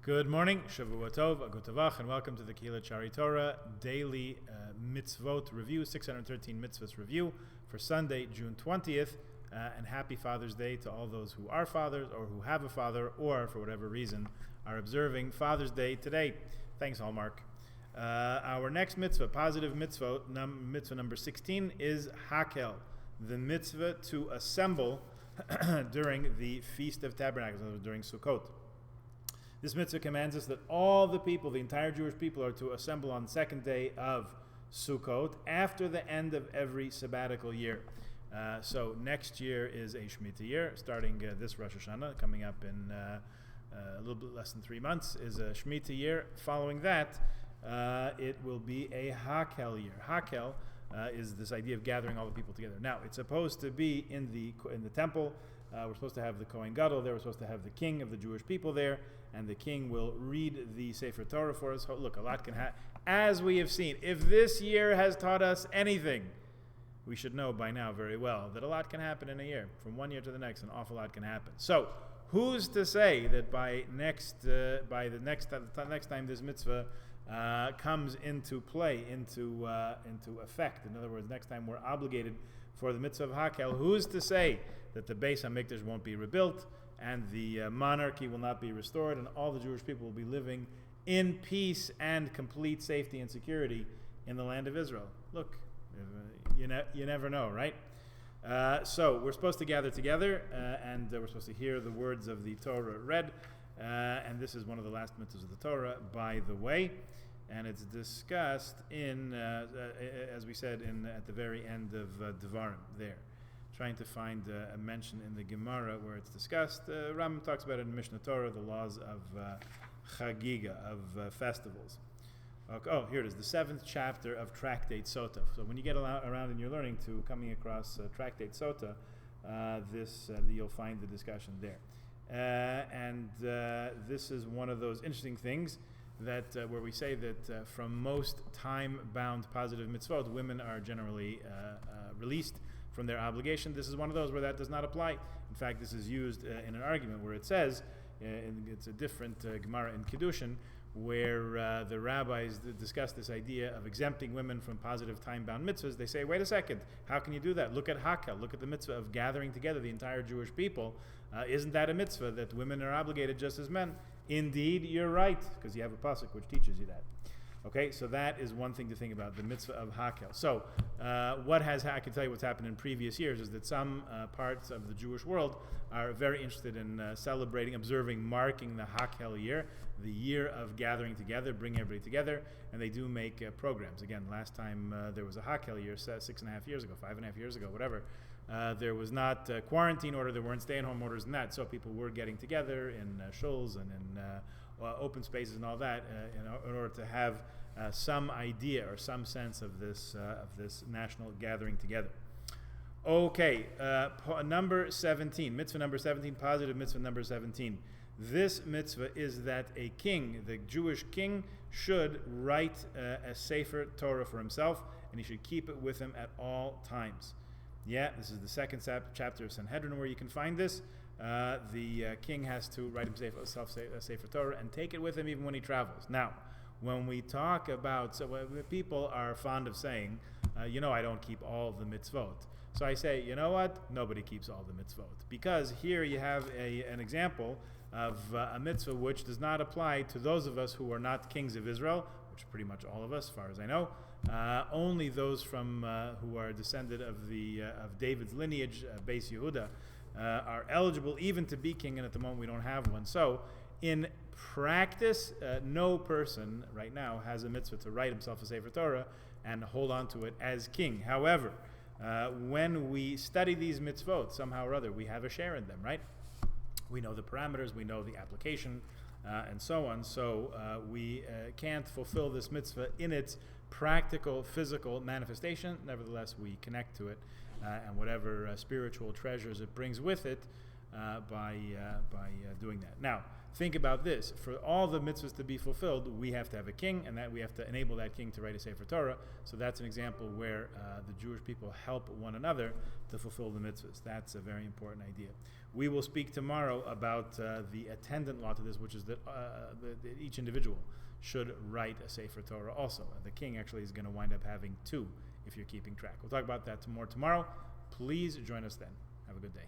Good morning, Shavua Tov, Agutavach, and welcome to the Kehillat Shari Torah Daily Mitzvot Review, 613 Mitzvahs Review for Sunday, June 20th, and happy Father's Day to all those who are fathers or who have a father or, for whatever reason, are observing Father's Day today. Thanks, Hallmark. Our next mitzvah, positive mitzvah, mitzvah number 16, is Hakel, the mitzvah to assemble during the Feast of Tabernacles, during Sukkot. This mitzvah commands us that all the people, the entire Jewish people, are to assemble on the second day of Sukkot after the end of every sabbatical year. So next year is a Shemitah year, starting this Rosh Hashanah, coming up in a little bit less than 3 months, is a Shemitah year. Following that, it will be a Hakel year. Hakel is this idea of gathering all the people together. Now, it's supposed to be in the temple. We're supposed to have the Kohen Gadol there. We're supposed to have the king of the Jewish people there, and the king will read the Sefer Torah for us. Look, a lot can happen. As we have seen, if this year has taught us anything, we should know by now very well that a lot can happen in a year. From one year to the next, an awful lot can happen. So, who's to say that by the next time this mitzvah comes into play, into effect? In other words, next time we're obligated for the mitzvah of Hakel, who's to say that the Beis HaMikdash won't be rebuilt and the monarchy will not be restored and all the Jewish people will be living in peace and complete safety and security in the land of Israel? Look, you never know, right? So we're supposed to gather together and we're supposed to hear the words of the Torah read, and this is one of the last mitzvahs of the Torah, by the way, and it's discussed in, as we said, at the very end of Devarim there. Trying to find a mention in the Gemara where it's discussed. Rambam talks about it in Mishnah Torah, the laws of Chagiga, of festivals. Okay, oh, here it is, the 7th chapter of Tractate Sota. So when you get around in your learning to coming across Tractate Sota, you'll find the discussion there. And this is one of those interesting things that where we say that from most time-bound positive mitzvot, women are generally released from their obligation. This is one of those where that does not apply. In fact, this is used in an argument where it says, it's a different Gemara in Kiddushin, where the rabbis discuss this idea of exempting women from positive time-bound mitzvahs. They say, wait a second, how can you do that? Look at Hakel, look at the mitzvah of gathering together the entire Jewish people. Isn't that a mitzvah that women are obligated just as men? Indeed, you're right, because you have a pasuk which teaches you that. Okay, so that is one thing to think about, the mitzvah of Hakel. So, I can tell you what's happened in previous years is that some parts of the Jewish world are very interested in celebrating, observing, marking the Hakel year, the year of gathering together, bring everybody together, and they do make programs. Again, last time there was a Hakel year, 6.5 years ago, 5.5 years ago, whatever, there was not quarantine order, there weren't stay-at-home orders and that, so people were getting together in shuls and in open spaces and all that in order to have some idea or some sense of this national gathering together. Okay, number 17, mitzvah number 17, positive mitzvah number 17. This mitzvah is that a king, the Jewish king, should write a Sefer Torah for himself, and he should keep it with him at all times. Yeah, this is the second chapter of Sanhedrin where you can find this. The king has to write himself a Sefer Torah and take it with him even when he travels. Now, when we talk about, people are fond of saying, I don't keep all the mitzvot. So I say, you know what? Nobody keeps all the mitzvot. Because here you have an example of a mitzvah which does not apply to those of us who are not kings of Israel, which are pretty much all of us, as far as I know. Only those from who are descended of David's lineage, Beis Yehuda, are eligible even to be king, and at the moment we don't have one. So, in practice, no person right now has a mitzvah to write himself a Sefer Torah and hold on to it as king. However, when we study these mitzvot, somehow or other, we have a share in them, right? We know the parameters, we know the application, and so on. So we can't fulfill this mitzvah in its practical, physical manifestation. Nevertheless, we connect to it and whatever spiritual treasures it brings with it by doing that. Now, think about this. For all the mitzvahs to be fulfilled, we have to have a king, and that we have to enable that king to write a Sefer Torah. So that's an example where the Jewish people help one another to fulfill the mitzvahs. That's a very important idea. We will speak tomorrow about the attendant law to this, which is that each individual should write a Sefer Torah also. The king actually is going to wind up having two if you're keeping track. We'll talk about that more tomorrow. Please join us then. Have a good day.